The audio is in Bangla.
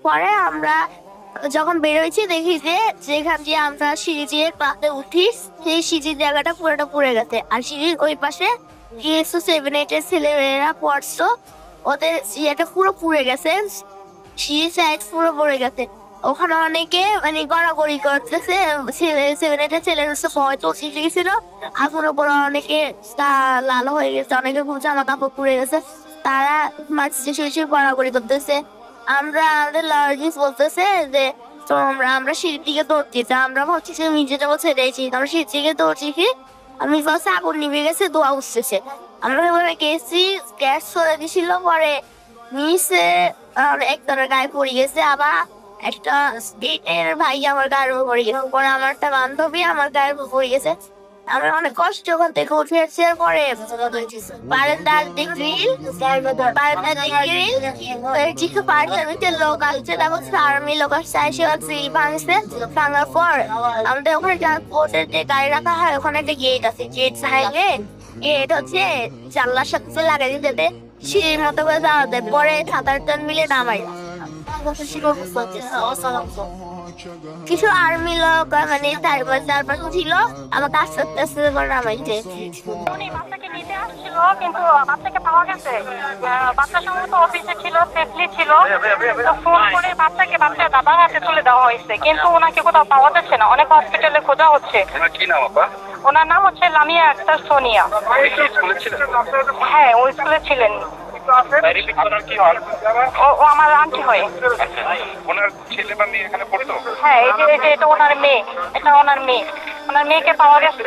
পরে আমরা যখন বেরোইছি দেখি যে যেখান দিয়ে আমরা সিঁড়ি দিয়ে ক্লাসে উঠি সেই সিঁড়ির জায়গাটা পুরোটা পুড়ে গেছে। আর সিঁড়ির ওই পাশে GSO 7-8 ছেলেমেয়েরা পড়তো, ওদের ইয়েটা পুরো পুড়ে গেছে, সিঁড়ির সাইড পুরো পড়ে গেছে। ওখানে অনেকে মানে গড়াগড়ি করতেছে, 7-8 ছেলের ভয় তো শিখে গেছিল। আগুনের উপর অনেকে লাল হয়ে গেছে, অনেকে খুব জামা কাপড় পুড়ে গেছে, তারা মাঝে শেষে গড়াগড়ি করতেছে। আমরা আমাদের লার্জিস বলতেছে যে আমরা সিঁড়ির দিকে দৌড়ছি, আমরা ভাবছি যে নিচে যাবো ছেড়েছি, আমরা সিঁড়ির দিকে দৌড়ছি কি আমি বলছি আগুন নিভে গেছে, দোয়া উঠতেছে। আমরা ওখানে গেছি, গ্যাস চলে দিছিল, পরে নিচে একজনের গায়ে পড়ে গেছে, আবার একটা স্টেটের ভাই আমার গায়ের উপর পড়ে গেছে, পরে আমার একটা বান্ধবী আমার গায়ের উপর পড়ে গেছে। আমরা অনেক কষ্ট ওখান থেকে উঠে এসেছি। পরে বারান্দার দিকে লোক আসছে, তারপর আর্মি লোক আসছে, ভাঙছে। ভাঙার পর আমাদের ওখানে যে গাড়ি রাখা হয় ওখানে একটা গেট আছে, গেট সাইডে গেট হচ্ছে জানলার সাথে লাগাই দিতে সিঁড়ির মতো করে যাওয়া যায়। পরে 7-8 মিলে নামাই কিছু আর্মি লোক মানে চারপাশে ছিল, আমাকে আস্তে আস্তে আস্তে করে নামাইছে। বাচ্চাকে নিতে আসছিল কিন্তু বাচ্চাকে পাওয়া গেছে, বাচ্চা সম্ভবত অফিসে ছিল, সেফলি ছিল। ফোন করে বাচ্চার দাদার হাতে তুলে দেওয়া হয়েছে, কিন্তু ওনাকে কোথাও পাওয়া যাচ্ছে না, অনেক হসপিটালে খোঁজা হচ্ছে। কি নাম আপা? ওনার নাম হচ্ছে লামিয়া আক্তার সোনিয়া। হ্যাঁ, ও স্কুলে ছিলেন। ও আমার আন্টি হয়। ওনার ছেলে বা মেয়ে এখানে পড়তো? হ্যাঁ, এটা ওনার মেয়ে, ওনার মেয়েকে পাওয়া গেছে।